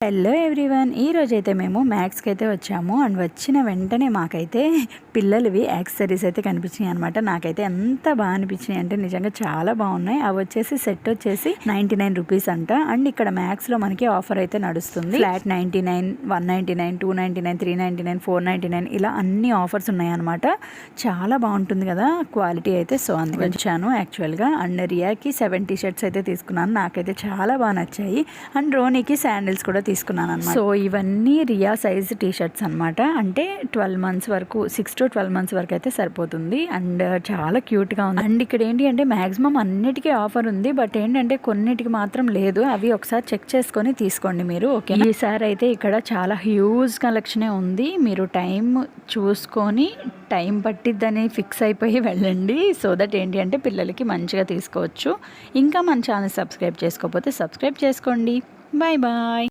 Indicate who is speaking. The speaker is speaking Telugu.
Speaker 1: హలో ఎవ్రీవన్, ఈరోజైతే మేము మ్యాక్స్కి అయితే వచ్చాము. అండ్ వచ్చిన వెంటనే మాకైతే పిల్లలవి యాక్సెసరీస్ అయితే కనిపించినాయి అనమాట. నాకైతే ఎంత బాగా అనిపించినాయి అంటే నిజంగా చాలా బాగున్నాయి. అవి వచ్చేసి సెట్ వచ్చేసి 99 రూపీస్ అంట. అండ్ ఇక్కడ మ్యాక్స్లో మనకి ఆఫర్ అయితే నడుస్తుంది. ఫ్లాట్ 99, 199, 299, 399, 499 ఇలా అన్ని ఆఫర్స్ ఉన్నాయి అనమాట. చాలా బాగుంటుంది కదా క్వాలిటీ అయితే. సో అందుకు వచ్చాను యాక్చువల్గా. అండ్ రియాకి 7 టీ-షర్ట్స్ అయితే తీసుకున్నాను. నాకైతే చాలా బాగా నచ్చాయి. అండ్ రోనీకి శాండిల్స్ కూడా తీసుకున్నాను అనమాట. సో ఇవన్నీ రియా సైజ్ టీ-షర్ట్స్ అనమాట. అంటే 12 మంత్స్ వరకు, 6 to 12 మంత్స్ వరకు అయితే సరిపోతుంది. అండ్ చాలా క్యూట్గా ఉంది. అండ్ ఇక్కడ ఏంటి అంటే మ్యాక్సిమం అన్నిటికీ ఆఫర్ ఉంది. బట్ ఏంటంటే కొన్నిటికి మాత్రం లేదు. అవి ఒకసారి చెక్ చేసుకొని తీసుకోండి మీరు. ఓకే, ఈసారి అయితే ఇక్కడ చాలా హ్యూజ్ కలెక్షనే ఉంది. మీరు టైం చూసుకొని టైం పట్టిద్దని ఫిక్స్ అయిపోయి వెళ్ళండి. సో దట్ ఏంటి అంటే పిల్లలకి మంచిగా తీసుకోవచ్చు. ఇంకా మన ఛానల్ సబ్స్క్రైబ్ చేసుకోకపోతే సబ్స్క్రైబ్ చేసుకోండి. Bye bye.